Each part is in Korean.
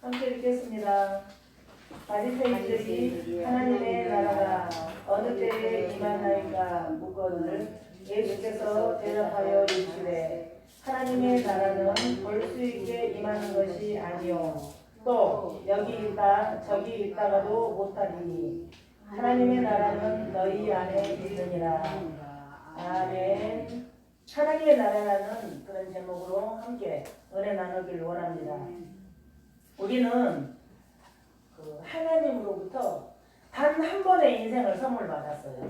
함께 읽겠습니다. 바리새인들이 하나님의 나라가 어느 때에 임하나이까 묻거늘 예수께서 대답하여 이르시되 하나님의 나라는 볼 수 있게 임하는 것이 아니요 또 여기 있다 저기 있다가도 못하리니 하나님의 나라는 너희 안에 있느니라. 아멘. 하나님의 나라라는 그런 제목으로 함께 은혜 나누길 원합니다. 우리는 그 하나님으로부터 단 한 번의 인생을 선물 받았어요.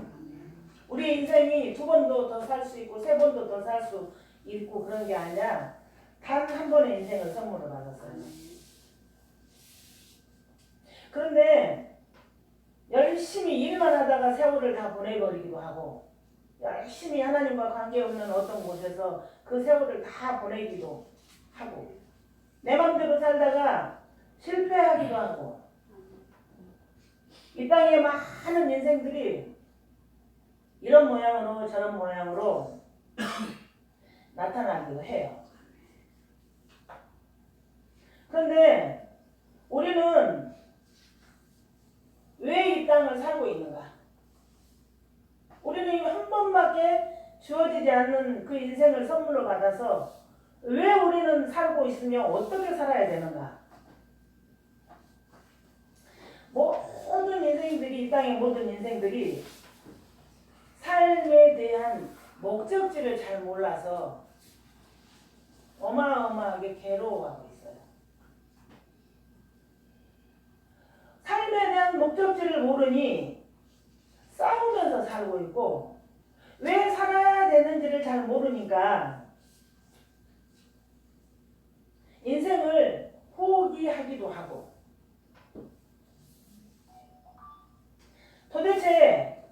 우리 인생이 두 번도 더 살 수 있고 세 번도 더 살 수 있고 그런 게 아니라 단 한 번의 인생을 선물을 받았어요. 그런데 열심히 일만 하다가 세월을 다 보내버리기도 하고 열심히 하나님과 관계없는 어떤 곳에서 그 세월을 다 보내기도 하고 내 맘대로 살다가 실패하기도 하고 이 땅에 많은 인생들이 이런 모양으로 저런 모양으로 나타나기도 해요. 그런데 우리는 왜 이 땅을 살고 있는가? 우리는 한 번밖에 주어지지 않는 그 인생을 선물로 받아서 왜 우리는 살고 있으며 어떻게 살아야 되는가? 모든 인생들이 이 땅의 모든 인생들이 삶에 대한 목적지를 잘 몰라서 어마어마하게 괴로워하고 있어요. 삶에 대한 목적지를 모르니 싸우면서 살고 있고 왜 살아야 되는지를 잘 모르니까 인생을 포기하기도 하고 도대체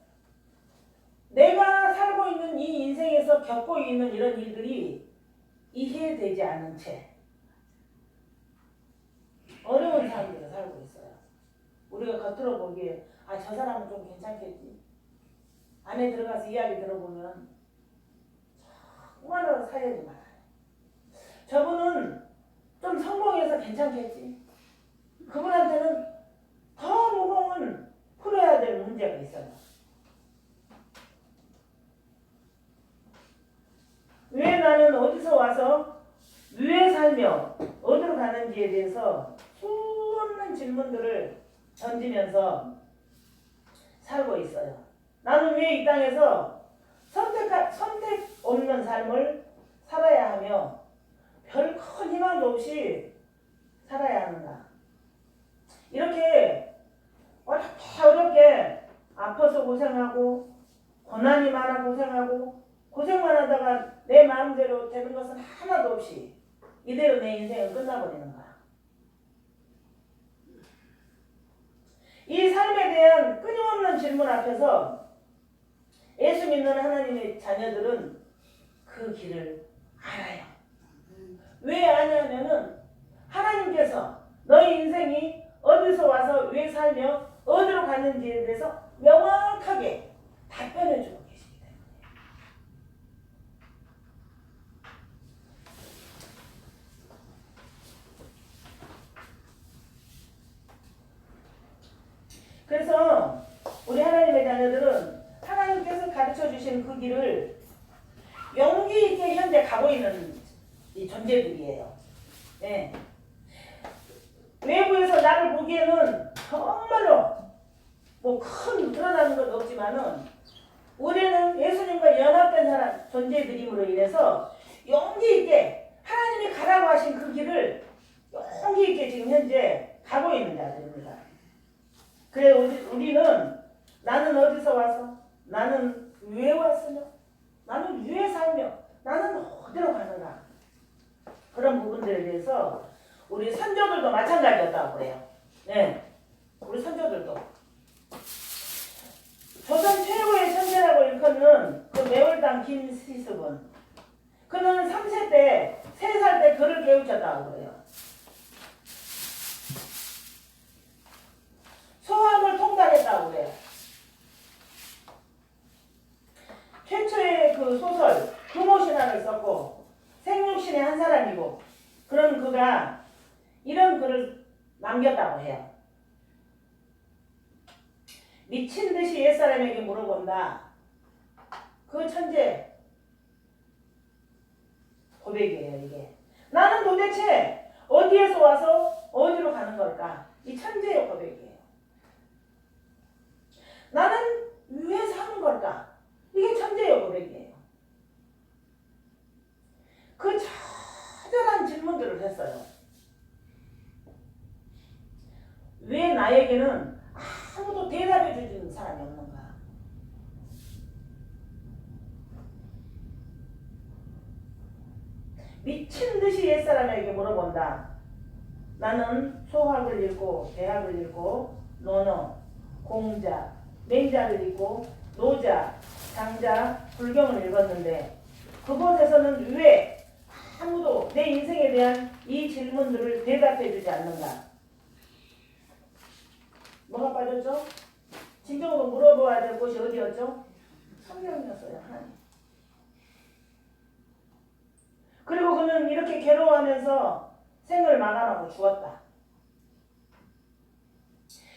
내가 살고 있는 이 인생에서 겪고 있는 이런 일들이 이해되지 않은 채 어려운 삶들을 살고 있어요. 우리가 겉으로 보기에 저 사람은 좀 괜찮겠지. 안에 들어가서 이야기 들어보면 정말로 사연이 많아요. 저분은 좀 성공해서 괜찮겠지. 그분한테는 더 무거운 풀어야 될 문제가 있어요. 왜 나는 어디서 와서 왜 살며 어디로 가는지에 대해서 수없는 질문들을 던지면서 살고 있어요. 나는 왜 이 땅에서 선택 없는 삶을 살아야 하며 별 큰 희망도 없이 살아야 하는가? 이렇게 어렵게 아파서 고생하고 고난이 많아 고생하고 고생만 하다가 내 마음대로 되는 것은 하나도 없이 이대로 내 인생은 끝나버리는가? 이 삶에 대한 끊임없는 질문 앞에서 예수 믿는 하나님의 자녀들은 그 길을 알아요. 왜 아냐면은 하나님께서 너희 인생이 어디서 와서 왜 살며 어디로 가는지에 대해서 명확하게 답변해 주고 계시기 때문에. 그래서 우리 하나님의 자녀들은 하나님께서 가르쳐 주신 그 길을 용기 있게 현재 가고 있는 이 존재들이에요. 네. 외부에서 나를 보기에는 정말로 큰 드러나는 건 없지만은 우리는 예수님과 연합된 사람 존재들임으로 인해서 용기 있게 하나님이 가라고 하신 그 길을 용기 있게 지금 현재 가고 있는 자들입니다. 그래 우리는 나는 어디서 와서 나는 왜 왔으며 나는 왜 살며 나는 어디로 가는가 그런 부분들에 대해서 우리 선조들도 마찬가지였다고 그래요. 네, 우리 선조들도 조선 최고의 천재라고 일컫는 그 매월당 김시습은 그는 3세 때 3살 때 글을 깨우쳤다고 그래요. 소학을 통달했다고 그래요. 최초의 그 소설 금오신화를 썼고 생육신의 한 사람이고 그런 그가 이런 글을 남겼다고 해요. 미친 듯이 옛사람에게 물어본다. 그 천재 고백이에요, 이게. 나는 도대체 어디에서 와서 어디로 가는 걸까? 이 천재의 고백이에요. 나는 왜 사는 걸까? 이게 천재의 고백이에요. 그 처절한 질문들을 했어요. 왜 나에게는 아무도 대답해 주는 사람이 없는가? 미친 듯이 옛사람에게 물어본다. 나는 소학을 읽고 대학을 읽고 논어, 공자, 맹자를 읽고 노자, 장자, 불경을 읽었는데 그곳에서는 왜 아무도 내 인생에 대한 이 질문들을 대답해 주지 않는가? 뭐가 빠졌죠? 진정으로 물어봐야 될 곳이 어디였죠? 성경이었어요. 하나님. 그리고 그는 이렇게 괴로워하면서 생을 마감하고 죽었다.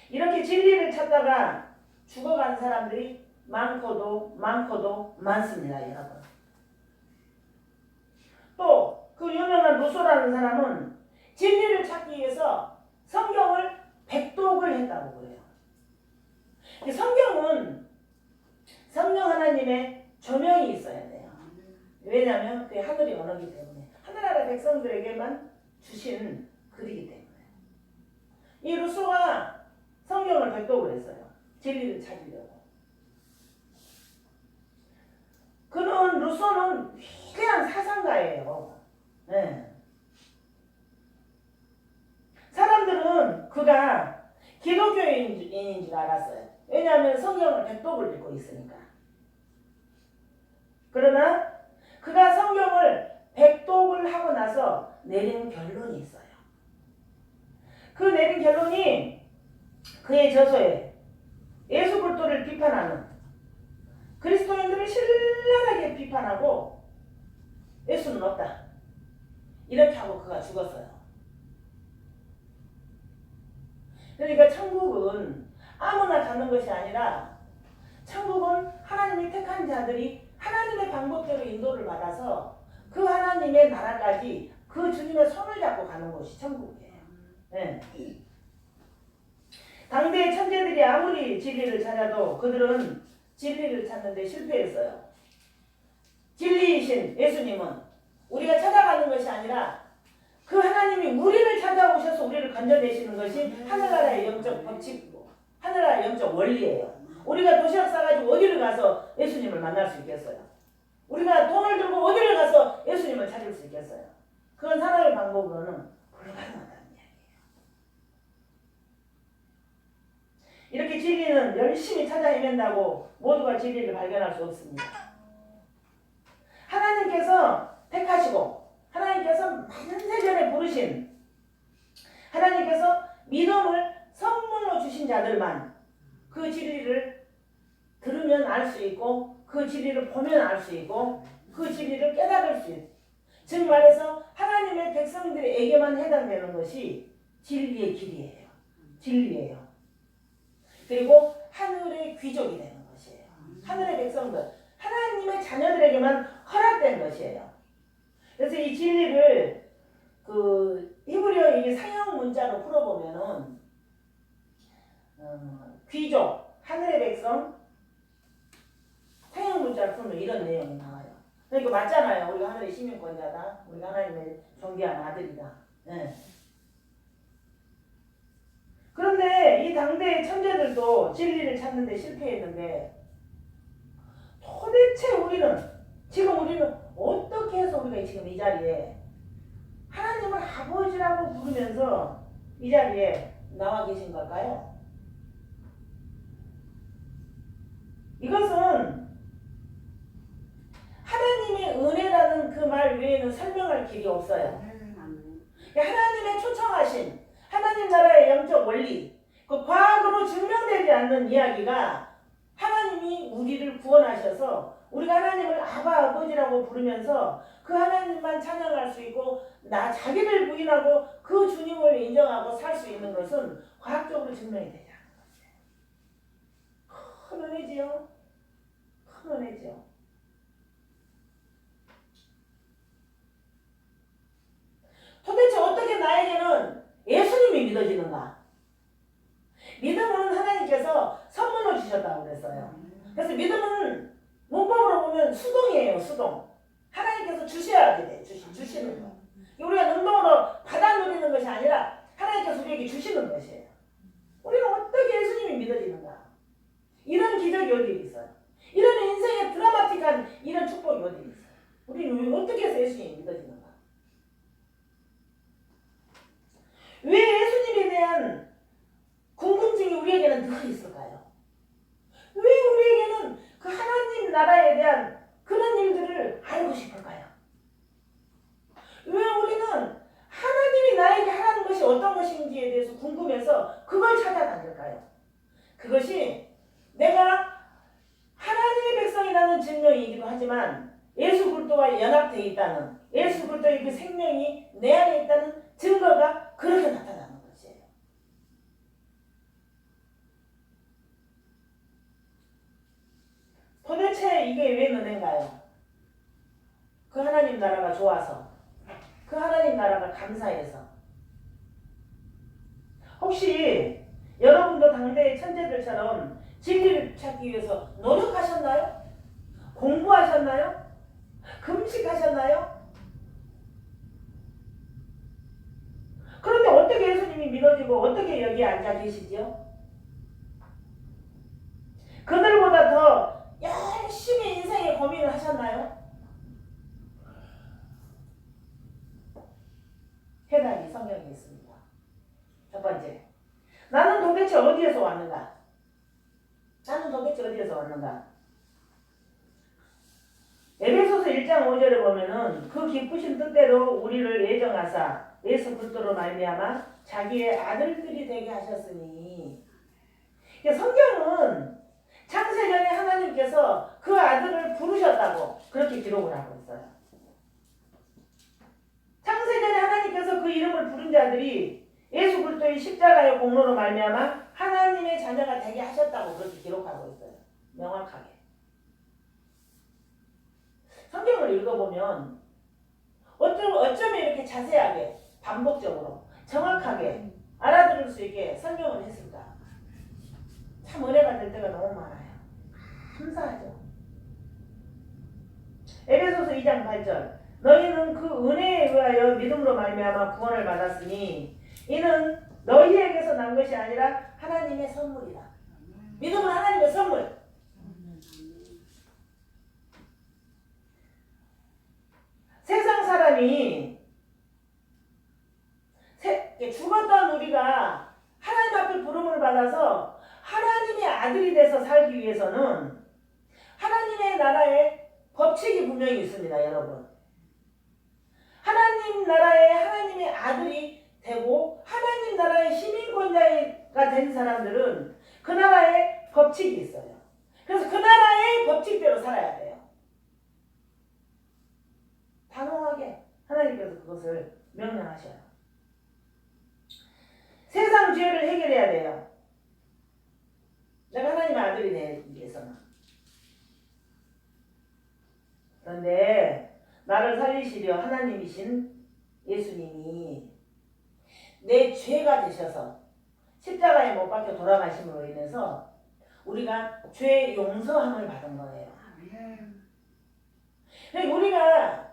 이렇게 진리를 찾다가 죽어간 사람들이 많고도 많습니다, 여러분. 또 그 유명한 루소라는 사람은 진리를 찾기 위해서 성경을 백독을 했다고 그래요. 성경은 성령 하나님의 조명이 있어야 돼요. 왜냐하면 그게 하늘의 언어이기 때문에, 하늘나라 백성들에게만 주신 글이기 때문에. 이 루소가 성경을 백독을 했어요. 진리를 찾으려고. 그는 루소는 위대한 사상가예요. 네. 사람들은 그가 기독교인인 줄 알았어요. 왜냐하면 성경을 백독을 읽고 있으니까. 그러나 그가 성경을 백독을 하고 나서 내린 결론이 있어요. 그 내린 결론이 그의 저서에 예수 그리스도를 비판하는, 그리스도인들을 신랄하게 비판하고 예수는 없다, 이렇게 하고 그가 죽었어요. 그러니까 천국은 아무나 가는 것이 아니라 천국은 하나님이 택한 자들이 하나님의 방법대로 인도를 받아서 그 하나님의 나라까지 그 주님의 손을 잡고 가는 곳이 천국이에요. 네. 당대의 천재들이 아무리 진리를 찾아도 그들은 진리를 찾는데 실패했어요. 진리이신 예수님은 우리가 찾아가는 것이 아니라 그 하나님이 우리를 찾아오셔서 우리를 건져내시는 것이 하늘나라의 영적 법칙이고 하늘나라의 영적 원리예요. 우리가 도시락 싸가지고 어디를 가서 예수님을 만날 수 있겠어요? 우리가 돈을 들고 어디를 가서 예수님을 찾을 수 있겠어요? 그건 하나의 방법으로는 불가능하다는 이야기예요. 이렇게 진리는 열심히 찾아 헤맨다고 모두가 진리를 발견할 수 없습니다. 하나님께서 택하시고 하나님께서 만세 전에 부르신, 하나님께서 믿음을 선물로 주신 자들만 그 진리를 들으면 알 수 있고 그 진리를 보면 알 수 있고 그 진리를 깨달을 수 있고, 즉 말해서 하나님의 백성들에게만 해당되는 것이 진리의 길이에요. 진리예요. 그리고 하늘의 귀족이 되는 것이에요. 하늘의 백성들, 하나님의 자녀들에게만 허락된 것이에요. 그래서 이 진리를 그 히브리어 이 상형 문자로 풀어보면은 귀족, 하늘의 백성, 상형 문자로 풀면 이런 내용이 나와요. 그러니까 맞잖아요. 우리가 하늘의 시민권자다. 우리가 하나님의 존귀한 아들이다. 네. 그런데 이 당대의 천재들도 진리를 찾는 데 실패했는데 도대체 우리는 어떻게 해서 우리가 지금 이 자리에 하나님을 아버지라고 부르면서 이 자리에 나와 계신 걸까요? 이것은 하나님의 은혜라는 그 말 외에는 설명할 길이 없어요. 하나님의 초청하신 하나님 나라의 영적 원리, 그 과학으로 증명되지 않는 이야기가 하나님이 우리를 구원하셨 하셔서 우리가 하나님을 아바 아버지라고 부르면서 그 하나님만 찬양할 수 있고 나 자기를 부인하고 그 주님을 인정하고 살 수 있는 것은 과학적으로 증명이 되지 않는 거죠. 큰 은혜지요. 큰 은혜죠. 도대체 어떻게 나에게는 예수님이 믿어지는가? 믿음은 하나님께서 선물로 주셨다고 그랬어요. 그래서 믿음은 문법으로 보면 수동이에요. 수동. 하나님께서 주셔야 돼. 주시는 거. 우리가 능동으로 받아 누리는 것이 아니라 하나님께서 우리에게 주시는 것이에요. 우리는 어떻게 예수님이 믿어지는가? 이런 기적이 어디 있어요? 이런 인생의 드라마틱한 이런 축복이 어디 있어요? 우리는 어떻게 해서 예수님이 믿어지는가? 왜 예수님에 대한 궁금증이 우리에게는 늘 있을까요? 왜 우리에게는 그 하나님 나라에 대한 그런 일들을 알고 싶을까요? 왜 우리는 하나님이 나에게 하라는 것이 어떤 것인지에 대해서 궁금해서 그걸 찾아다닐까요? 그것이 내가 하나님의 백성이라는 증명이기도 하지만 예수 그리스도와 연합되어 있다는, 예수 그리스도의 그 생명이 내 안에 있다는 증거가 그렇게 나타나는 것이에요. 도대체 이게 왜 은혜인가요? 그 하나님 나라가 좋아서, 그 하나님 나라가 감사해서. 혹시 여러분도 당대의 천재들처럼 진리를 찾기 위해서 노력하셨나요? 공부하셨나요? 금식하셨나요? 그런데 어떻게 예수님이 믿어지고 어떻게 여기에 앉아 계시지요? 그들보다 더 열심히 인생의 고민을 하셨나요? 해답이 성경에 있습니다. 첫 번째, 나는 도대체 어디에서 왔는가? 나는 도대체 어디에서 왔는가? 에베소서 1장 5절에 보면은 그 기쁘신 뜻대로 우리를 예정하사 예수 그리스도로 말미암아 자기의 아들들이 되게 하셨으니, 성경은 창세전에 하나님께서 그 아들을 부르셨다고 그렇게 기록을 하고 있어요. 창세전에 하나님께서 그 이름을 부른 자들이 예수 그리스도의 십자가의 공로로 말미암아 하나님의 자녀가 되게 하셨다고 그렇게 기록하고 있어요. 명확하게. 성경을 읽어보면 어쩌면 이렇게 자세하게 반복적으로 정확하게 알아들을 수 있게 설명을 했을까? 참 은혜가 될 때가 너무 많아요. 감사하죠. 에베소서 2장 8절, 너희는 그 은혜에 의하여 믿음으로 말미암아 구원을 받았으니 이는 너희에게서 난 것이 아니라 하나님의 선물이다. 믿음은 하나님의 선물. 세상 사람이 죽었던 우리가 하나님 앞에 부름을 받아서 하나님의 아들이 돼서 살기 위해서는 하나님의 나라에 법칙이 분명히 있습니다. 여러분, 하나님 나라에 하나님의 아들이 되고 하나님 나라의 시민권자가 된 사람들은 그 나라에 법칙이 있어요. 그래서 그 나라의 법칙대로 살아야 돼요. 단호하게 하나님께서 그것을 명령하셔요. 세상 죄를 해결해야 돼요. 내가 하나님의 아들이 되기 위해서는. 그런데 나를 살리시려 하나님이신 예수님이 내 죄가 되셔서 십자가에 못 박혀 돌아가심으로 인해서 우리가 죄 용서함을 받은 거예요. 우리가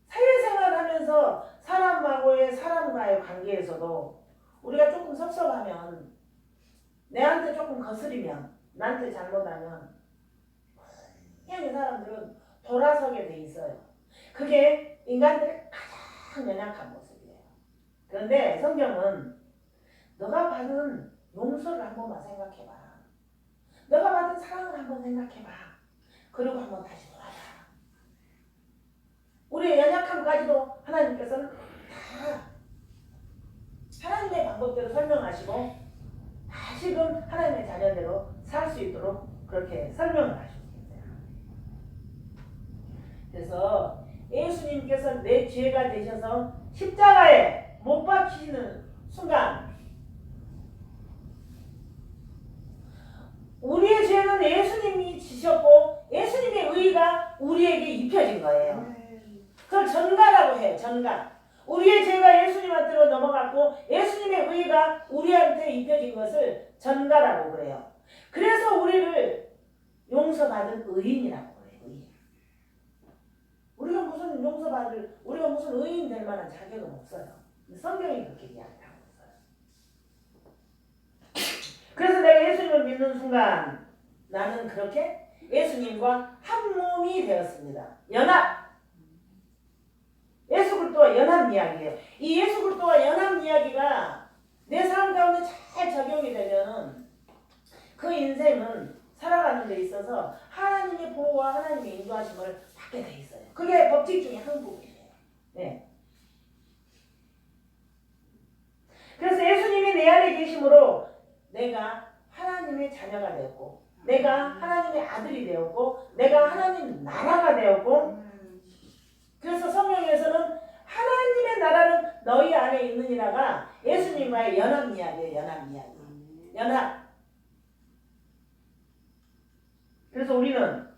사회생활 하면서 사람과의 관계에서도 우리가 조금 섭섭하면, 내한테 조금 거스리면, 나한테 잘못하면 그냥 이 사람들은 돌아서게 돼 있어요. 그게 인간들의 가장 연약한 모습이에요. 그런데 성경은 너가 받은 용서를 한 번만 생각해봐. 너가 받은 사랑을 한 번 생각해봐. 그리고 한 번 다시 돌아봐. 우리의 연약함까지도 하나님께서는 다 하나님의 방법대로 설명하시고 다시금 하나님의 자녀대로 살 수 있도록 그렇게 설명을 하시고 계세요. 그래서 예수님께서 내 죄가 되셔서 십자가에 못 박히시는 순간 우리의 죄는 예수님이 지셨고 예수님의 의가 우리에게 입혀진 거예요. 그걸 전가라고 해요. 전가. 우리의 죄가 예수님한테로 넘어갔고 예수님의 의가 우리한테 입혀진 것을 전가라고 그래요. 그래서 우리를 용서받은 의인이라고 그래요. 의인. 우리가 무슨 의인 될 만한 자격은 없어요. 성경이 그렇게 이야기하고 있어요. 그래서 내가 예수님을 믿는 순간 나는 그렇게 예수님과 한 몸이 되었습니다. 연합. 예수 그리스도와 연합 이야기예요. 이 예수 그리스도와 연합 이야기가 내 삶 가운데 잘 적용이 되면은 그 인생은 살아가는 데 있어서 하나님의 보호와 하나님의 인도하심을 받게 돼 있어요. 그게 법칙 중에 한 부분이에요. 네. 그래서 예수님이 내 안에 계심으로 내가 하나님의 자녀가 되었고, 내가 하나님의 아들이 되었고, 내가 하나님 나라가 되었고, 그래서 성경에서는 하나님의 나라는 너희 안에 있느니라가 예수님과의 연합 이야기예요. 연합 이야기. 연합. 그래서 우리는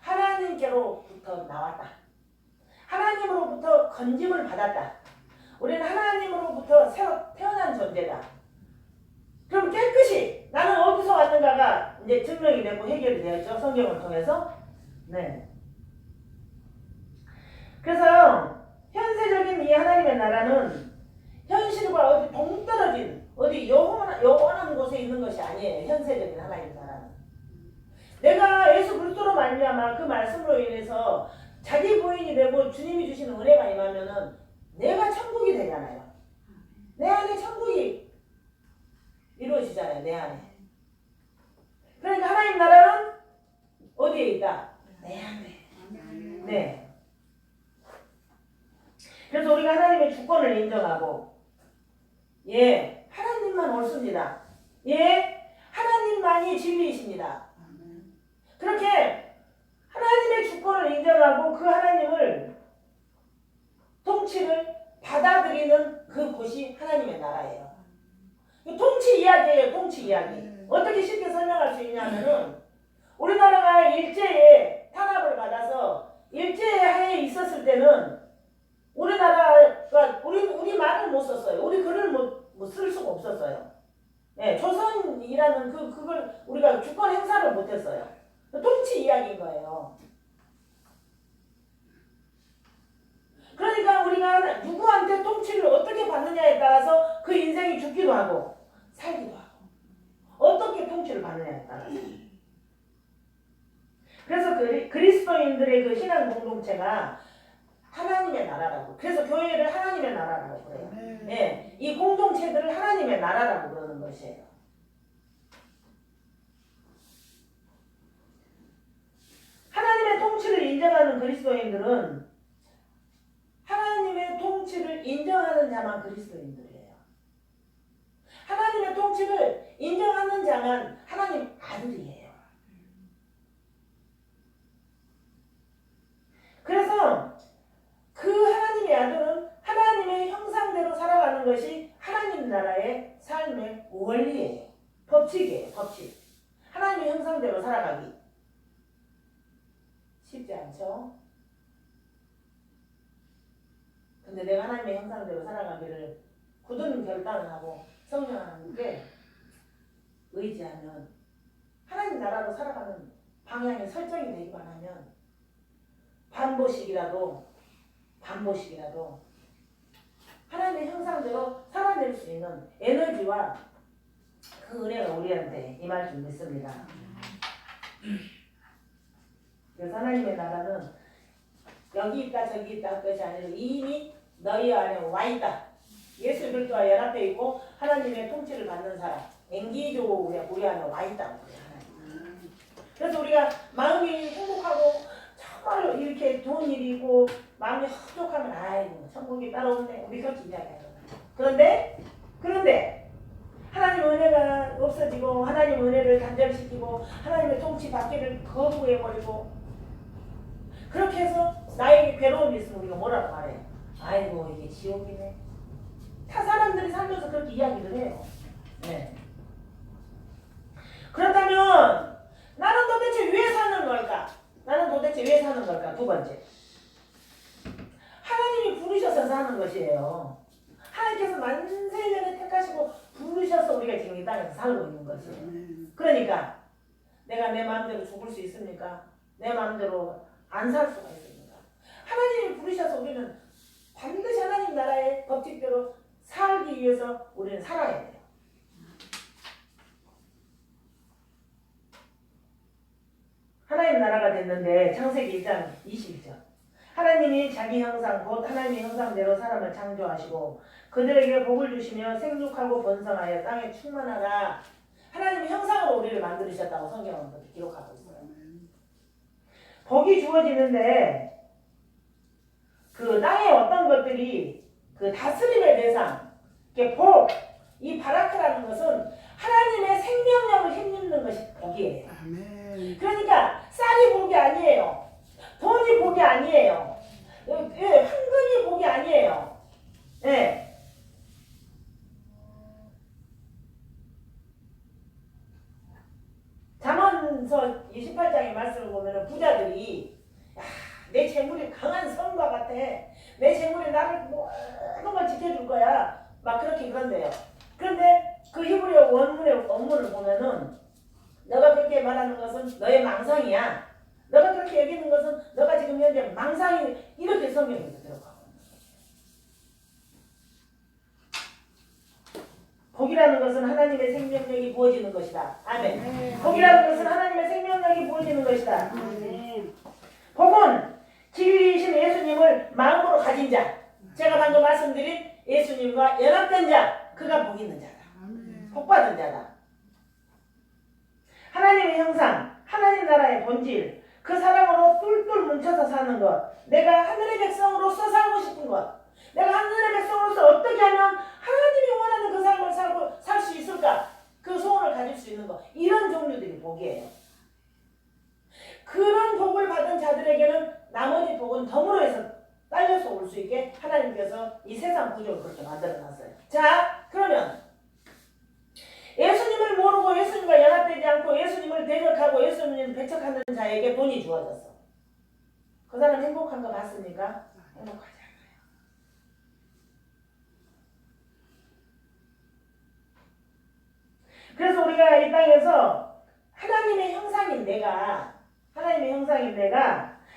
하나님께로부터 나왔다. 하나님으로부터 건짐을 받았다. 우리는 하나님으로부터 새로 태어난 존재다. 그럼 깨끗이 나는 어디서 왔는가가 이제 증명이 되고 해결이 되었죠. 성경을 통해서. 네. 그래서 현세적인 이 하나님의 나라는 현실과 어디 동떨어진 어디 영원한 곳에 있는 것이 아니에요. 현세적인 하나님의 나라는. 내가 예수 그리스도로 말미암아 그 말씀으로 인해서 자기 부인이 되고 주님이 주시는 은혜가 임하면은 내가 천국이 되잖아요. 내 안에 천국이 이루어지잖아요. 내 안에. 그러니까 하나님 나라는 어디에 있다? 내 안에. 네. 그래서 우리가 하나님의 주권을 인정하고 하나님만 옳습니다. 하나님만이 진리이십니다. 그렇게 하나님의 주권을 인정하고 그 하나님을 통치를 받아들이는 그곳이 하나님의 나라예요. 통치 이야기예요. 통치 이야기. 어떻게 쉽게 설명할 수 있냐면은 우리나라가 일제에 탄압을 받아서 일제하에 있었을 때는 우리나라가 우리 말을 못 썼어요. 우리 글을 못 쓸 수가 없었어요. 네, 조선이라는 그걸 우리가 주권 행사를 못 했어요. 통치 이야기인 거예요. 그러니까 우리가 누구한테 통치를 어떻게 받느냐에 따라서 그 인생이 죽기도 하고 살기도 하고 어떻게 통치를 받느냐에 따라서. 그래서 그리스도인들의 그 신앙 공동체가 하나님의 나라라고. 그래서 교회를 하나님의 나라라고 그래요. 네, 이 공동체들을 하나님의 나라라고 그러는 것이에요. 하나님의 통치를 인정하는 그리스도인들은 하나님의 통치를 인정하는 자만 그리스도인들이에요. 하나님의 통치를 인정하는 자만 하나님 아들이에요. 그래서 그 하나님의 아들은 하나님의 형상대로 살아가는 것이 하나님 나라의 삶의 원리예요. 법칙이에요. 법칙. 하나님의 형상대로 살아가기. 쉽지 않죠? 근데 내가 하나님의 형상대로 살아가기를 굳은 결단을 하고 성령 하나님께 의지하면 하나님 나라로 살아가는 방향이 설정이 되기만 하면 반보씩이라도 하나님의 형상대로 살아낼 수 있는 에너지와 그 은혜가 우리한테 임할 줄 믿습니다. 그래서 하나님의 나라는 여기 있다 저기 있다 할 것이 아니라 이미 너희 안에 와 있다. 예수 그리스도와 연합되어 있고 하나님의 통치를 받는 사람 앵기조 우리 안에 와 있다고 그래요. 그래서 우리가 마음이 행복하고 정말 이렇게 좋은 일이 있고 마음이 흡족하면 아이고 천국이 따라오네 우리 그렇게 이야기하잖아요. 그런데 하나님 은혜가 없어지고 하나님 은혜를 단절시키고 하나님의 통치 받기를 거부해버리고 그렇게 해서 나에게 괴로움이 있으면 우리가 뭐라고 말해요? 아이고 이게 지옥이네. 타 사람들이 살면서 그렇게 이야기를 해요. 네. 그렇다면 나는 도대체 왜 사는 걸까? 나는 도대체 왜 사는 걸까? 두 번째. 하나님이 부르셔서 사는 것이에요. 하나님께서 만세년에 택하시고 부르셔서 우리가 지금 이 땅에서 살고 있는 것이에요. 그러니까 내가 내 마음대로 죽을 수 있습니까? 내 마음대로 안 살 수가 있습니까? 하나님이 부르셔서 우리는 반드시 하나님 나라의 법칙대로 살기 위해서 우리는 살아야 돼요. 하나님 나라가 됐는데 창세기 1장 21절 하나님이 자기 형상 곧 하나님의 형상대로 사람을 창조하시고 그들에게 복을 주시며 생육하고 번성하여 땅에 충만하라. 하나님의 형상으로 우리를 만드셨다고 성경은 그렇게 기록하고 있어요. 복이 주어지는데 그 땅에 어떤 것들이 그 다스림의 대상 복, 이 바라크라는 것은 하나님의 생명력을 힘입는 것이 복이에요. 아멘. 그러니까 쌀이 복이 아니에요. 돈이 복이 아니에요. 황금이 복이 아니에요. 예. 잠언서 28장의 말씀을 보면 부자들이 내 재물이 강한 성과 같아. 내 재물이 나를 모든 걸 지켜줄 거야. 막 그렇게 그런대요. 그런데 그 히브리어 원문의 원문을 보면은 너가 그렇게 말하는 것은 너의 망상이야. 너가 그렇게 여기는 것은 너가 지금 현재 망상이 이렇게 성경에서 들어가고 복이라는 것은 하나님의 생명력이 부어지는 것이다. 아멘. 복이라는 것은 하나님의 생명력이 부어지는 것이다. 복은 진리이신 예수님을 마음으로 가진 자. 제가 방금 말씀드린 예수님과 연합된 자. 그가 복 있는 자다. 복받은 자다. 하나님의 형상, 하나님 나라의 본질, 그 사랑으로 똘똘 뭉쳐서 사는 것, 내가 하늘의 백성으로서 살고 싶은 것, 내가 하늘의 백성으로서 어떻게 하면 하나님이 원하는 그 삶을 살 수 있을까? 그 소원을 가질 수 있는 것, 이런 종류들이 복이에요. 그런 복을 받은 자들에게는 나머지 복은 덤으로 해서 딸려서 올 수 있게 하나님께서 이 세상 구조를 그렇게 만들어놨어요. 자, 그러면 예수님을 모르고 예수님과 연합되지 않고 예수님을 대적하고 예수님을 배척하는 자에게 돈이 주어졌어. 그 사람 행복한 거 맞습니까? 행복하지 않아요. 그래서 우리가 이 땅에서 하나님의 형상인 내가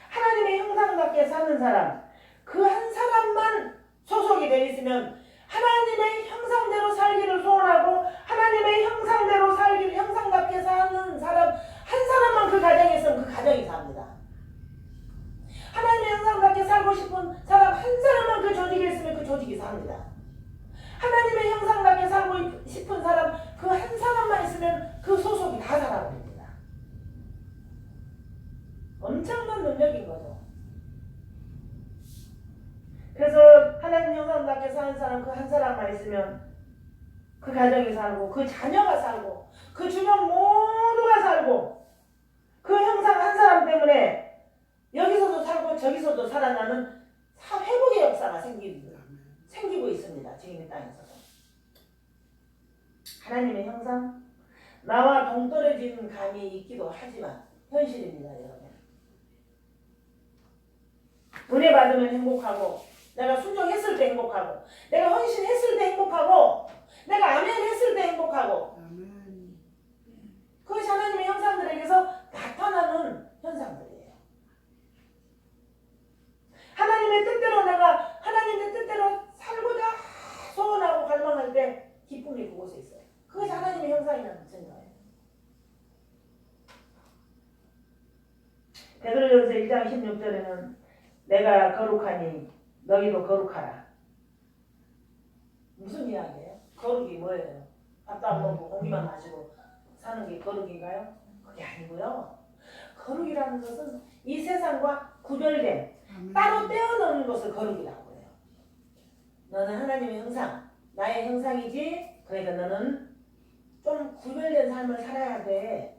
하나님의 형상답게 사는 사람, 그 한 사람만 소속이 되어 있으면 하나님의 형상대로 살기를 소원하고 하나님의 형상대로 살기를 형상답게 사는 사람 한 사람만 그 가정에 있으면 그 가정이 삽니다. 하나님의 형상답게 살고 싶은 사람 한 사람만 그 조직에 있으면 그 조직이 삽니다. 하나님의 형상답게 살고 싶은 사람 그 한 사람만 있으면 그 소속이 다 살아버립니다. 엄청난 능력인 거죠. 그래서 하나님 형상답게 사는 사람 그 한 사람만 있으면 그 가정이 살고 그 자녀가 살고 그 주변 모두가 살고 그 형상 한 사람 때문에 여기서도 살고 저기서도 살아나는 회복의 역사가 생기고 있습니다. 지금 이 땅에서도. 하나님의 형상 나와 동떨어진 감이 있기도 하지만 현실입니다. 여러분. 은혜 받으면 행복하고 내가 순종했을 때 행복하고 내가 헌신했을 때 행복하고 내가 아멘 했을 때 행복하고 그것이 하나님의 형상들에게서 나타나는 현상들이에요. 하나님의 뜻대로 내가 하나님의 뜻대로 살고자 소원하고 갈망할 때 기쁨이 그곳에 있어요. 그것이 하나님의 형상이라는 증거예요. 베드로전서 1장 16절에는 내가 거룩하니 너희도 거룩하라. 무슨 이야기예요? 거룩이 뭐예요? 밥도 안 먹고 공기만 마시고 사는 게 거룩인가요? 그게 아니고요. 거룩이라는 것은 이 세상과 구별된 따로 떼어놓는 것을 거룩이라고 해요. 너는 하나님의 형상, 나의 형상이지. 그러니까 너는 좀 구별된 삶을 살아야 돼.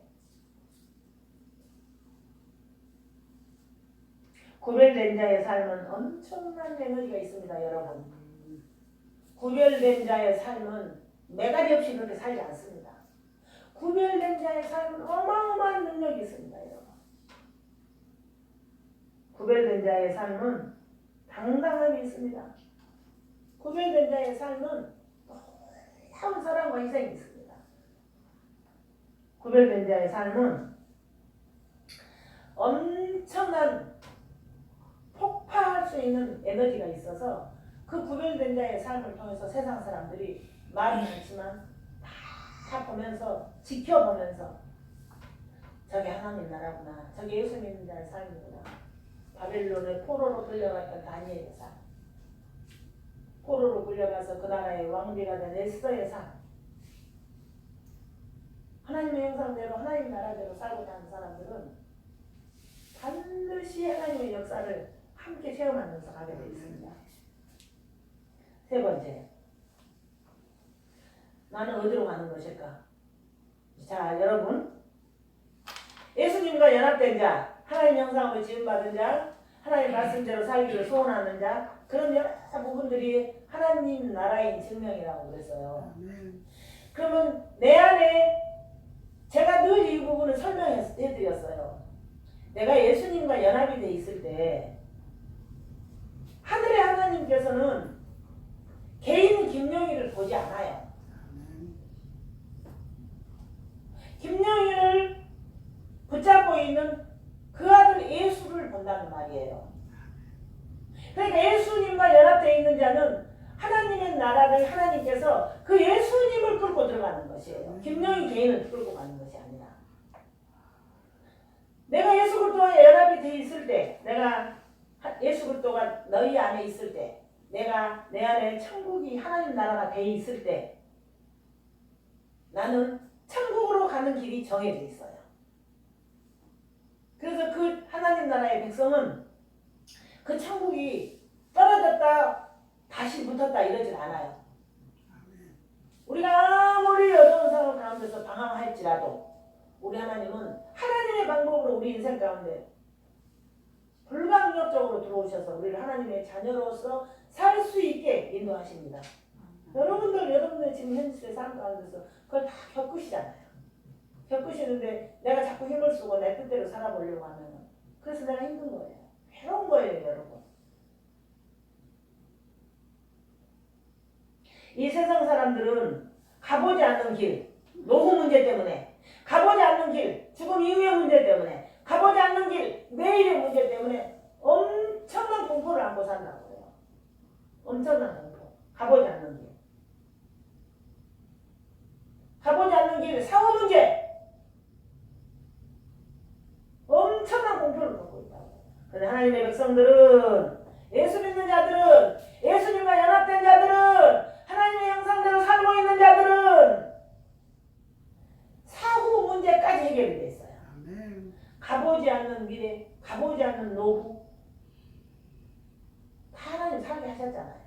구별된 자의 삶은 엄청난 에너지가 있습니다, 여러분. 구별된 자의 삶은 매가리 없이 그렇게 살지 않습니다. 구별된 자의 삶은 어마어마한 능력이 있습니다, 여러분. 구별된 자의 삶은 당당함이 있습니다. 구별된 자의 삶은 놀라운 사랑과 희생이 있습니다. 구별된 자의 삶은 엄청난 폭파할 수 있는 에너지가 있어서 그 구별된 자의 삶을 통해서 세상 사람들이 말은 않지만 다 보면서 지켜보면서 저게 하나님 나라구나, 저게 예수 믿는 자의 삶이구나. 바벨론의 포로로 끌려갔던 다니엘의 삶, 포로로 끌려가서 그 나라의 왕비가 된 에스더의 삶, 하나님의 형상대로 하나님 나라대로 살고자 하는 사람들은 반드시 하나님의 역사를 함께 체험하면서 가게 되어 있습니다. 세 번째, 나는 어디로 가는 것일까? 자, 여러분, 예수님과 연합된 자, 하나님 형상으로 지음받은 자, 하나님 말씀대로 살기를 소원하는 자, 그런 여러 부분들이 하나님 나라인 증명이라고 그랬어요. 그러면 내 안에 제가 늘 이 부분을 설명해드렸어요. 내가 예수님과 연합이 돼 있을 때 하늘의 하나님께서는 개인 김영희를 보지 않아요. 김영희를 붙잡고 있는 그 아들 예수를 본다는 말이에요. 그러니까 예수님과 연합되어 있는 자는 하나님의 나라를 하나님께서 그 예수님을 끌고 들어가는 것이에요. 김영희 개인을 끌고 가는 것이 아니라. 내가 예수 그리스도와 연합이 되어 있을 때, 내가 예수 그리스도가 너희 안에 있을 때, 내가 내 안에 천국이 하나님 나라가 되어 있을 때, 나는 천국으로 가는 길이 정해져 있어요. 그래서 그 하나님 나라의 백성은 그 천국이 떨어졌다 다시 붙었다 이러진 않아요. 우리가 아무리 어려운 상황 가운데서 방황할지라도 우리 하나님은 하나님의 방법으로 우리 인생 가운데 불강력적으로 들어오셔서 우리를 하나님의 자녀로서 살 수 있게 인도하십니다. 여러분들 지금 현실의 삶 가운데서 그걸 다 겪으시잖아요. 겪으시는데 내가 자꾸 힘을 쓰고 내 뜻대로 살아보려고 하면 그래서 내가 힘든 거예요. 괴로운 거예요, 여러분. 이 세상 사람들은 가보지 않는 길, 노후 문제 때문에, 가보지 않는 길, 죽음 이후의 문제 때문에, 가보지 않는 길, 내일의 문제 때문에 엄청난 공포를 안고 산다고 해요. 엄청난 공포. 가보지 않는 길. 가보지 않는 길, 사후 문제. 엄청난 공포를 갖고 있다고. 그런데 하나님의 백성들은, 예수 믿는 자들은, 예수님과 연합된 자들은, 하나님의 형상대로 살고 있는 자들은 사후 문제까지 해결이 돼 있어요. 가보지 않는 미래, 가보지 않는 노후 다 하나님 살게 하셨잖아요.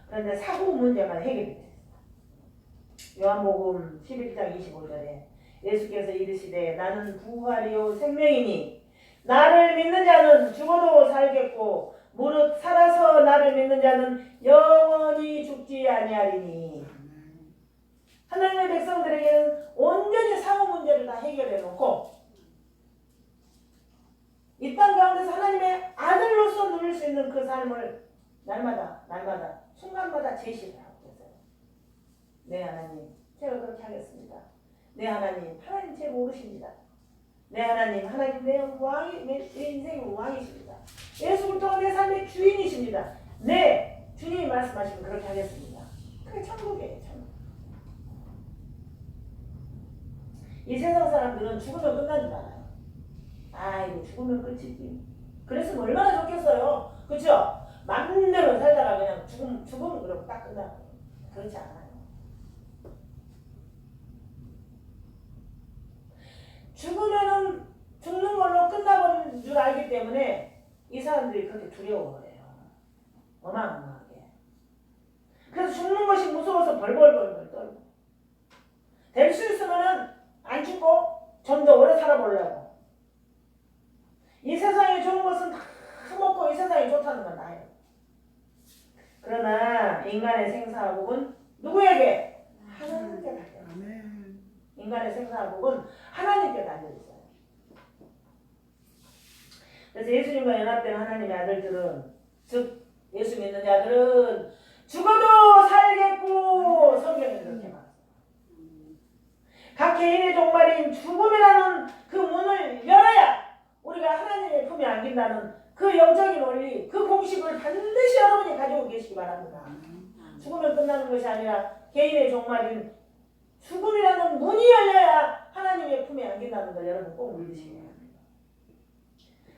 그런데 사후 문제가 해결이 돼 있어요. 요한복음 11장 25절에 예수께서 이르시되 나는 부활이요 생명이니 나를 믿는 자는 죽어도 살겠고 무릇 살아서 나를 믿는 자는 영원히 죽지 아니하리니. 하나님의 백성들에게는 온전히 사후 문제를 다 해결해 놓고 이 땅 가운데서 하나님의 아들로서 누릴 수 있는 그 삶을 날마다 순간마다 제시를 하고 계세요. 네 하나님, 제가 그렇게 하겠습니다. 네 하나님 제 모르십니다. 네 하나님 내 왕이, 내 인생의 왕이십니다. 예수 그리스도가 내 삶의 주인이십니다. 네, 주님이 말씀하시면 그렇게 하겠습니다. 그게 천국이에요, 천국. 이 세상 사람들은 죽으면 끝난 줄 알아요. 아이고 죽으면 끝이지. 그랬으면 얼마나 좋겠어요. 그렇죠? 맘대로 살다가 그냥 죽으면 그러고 딱 끝나고. 그렇지 않아요. 죽으면은 죽는 걸로 끝나버린 줄 알기 때문에 이 사람들이 그렇게 두려워해요. 어마어마하게. 그래서 죽는 것이 무서워서 벌벌벌 떨고 될 누구에게? 하나님께 달려. 아멘. 인간의 생사복은 하나님께 달려 있어요. 그래서 예수님과 연합된 하나님의 아들들은, 즉 예수 믿는 자들은 죽어도 살겠고, 성경에 그렇게 말합니다. 각 개인의 종말인 죽음이라는 그 문을 열어야 우리가 하나님의 품에 안긴다는 그 영적인 원리, 그 공식을 반드시 여러분이 가지고 계시기 바랍니다. 죽으면 끝나는 것이 아니라 개인의 종말인 죽음이라는 문이 열려야 하나님의 품에 안긴다는 걸 여러분 꼭 믿으시기 바랍니다.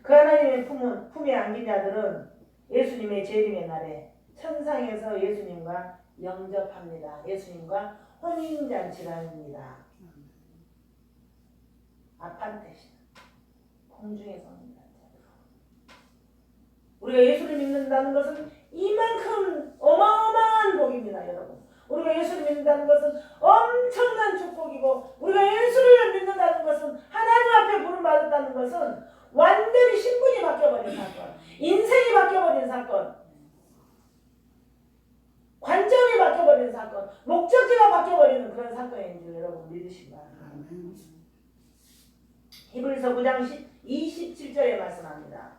그 하나님의 품에 안긴 자들은 예수님의 재림의 날에 천상에서 예수님과 영접합니다. 예수님과 혼인잔치를 합니다. 아판테시, 공중에서 혼인잔치. 우리가 예수를 믿는다는 것은 이만큼 어마어마한 복입니다, 여러분. 우리가 예수를 믿는다는 것은 엄청난 축복이고, 우리가 예수를 믿는다는 것은, 하나님 앞에 부름받았다는 것은 완전히 신분이 바뀌어버린 사건, 인생이 바뀌어버린 사건, 관점이 바뀌어버린 사건, 목적지가 바뀌어버리는 그런 사건인 줄 여러분 믿으시기 바랍니다. 히브리서 9장 27절에 말씀합니다.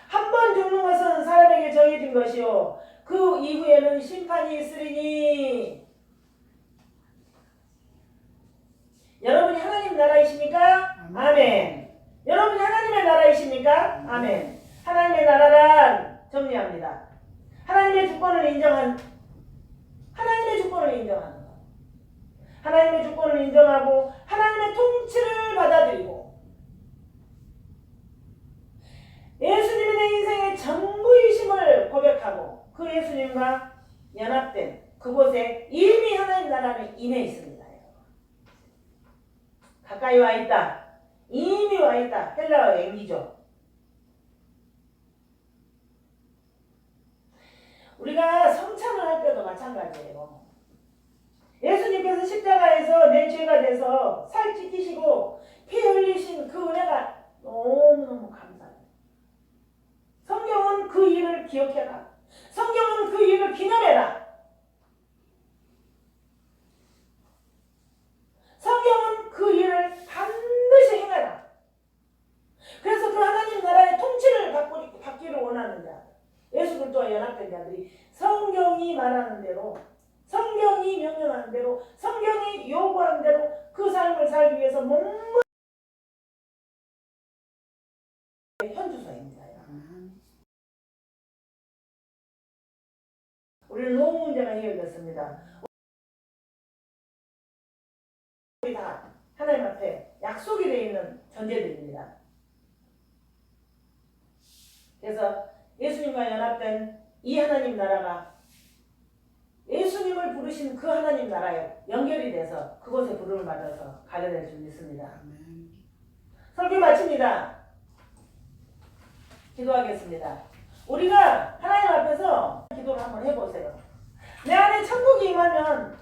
한 번 죽는 것은 사람에게 정해진 것이요 그 이후에는 심판이 있으리니. 여러분이 하나님 나라이십니까? 아멘. 여러분이 하나님의 나라이십니까? 아멘. 하나님의 나라란, 정리합니다, 하나님의 주권을 인정하는 것. 하나님의 주권을 인정하고 하나님의 통치를 받아들이고 예수님이 내 인생의 전부이심을 고백하고 그 예수님과 연합된 그곳에 이미 하나님 나라는 임해 있습니다. 가까이 와 있다. 이미 와 있다. 헬라어 앵기죠. 우리가 성찬을 할 때도 마찬가지예요. 예수님께서 십자가에서 내 죄가 돼서 살 찢기시고 피 흘리신 그 은혜가 너무너무 감사해요. 성경은 그 일을 기억해라. 성경은 그 일을 기념해라. 성경은 그 일을 반드시 행해라. 그래서 그 하나님 나라의 통치를 받기를 원하는 자, 예수 그리스도와 연합된 자들이 성경이 말하는 대로, 성경이 명령하는 대로, 성경이 요구하는 대로 그 삶을 살기 위해서 몸을 현주소입니다. 우리는 노무 문제가 해결됐습니다. 우리 다 하나님 앞에 약속이 되어 있는 존재들입니다. 그래서 예수님과 연합된 이 하나님 나라가 예수님을 부르신 그 하나님 나라에 연결이 돼서 그곳에 부름을 받아서 가게 될 줄 믿습니다. 설교 마칩니다. 기도하겠습니다. 우리가 하나님 앞에서 기도를 한번 해보세요. 내 안에 천국이 임하면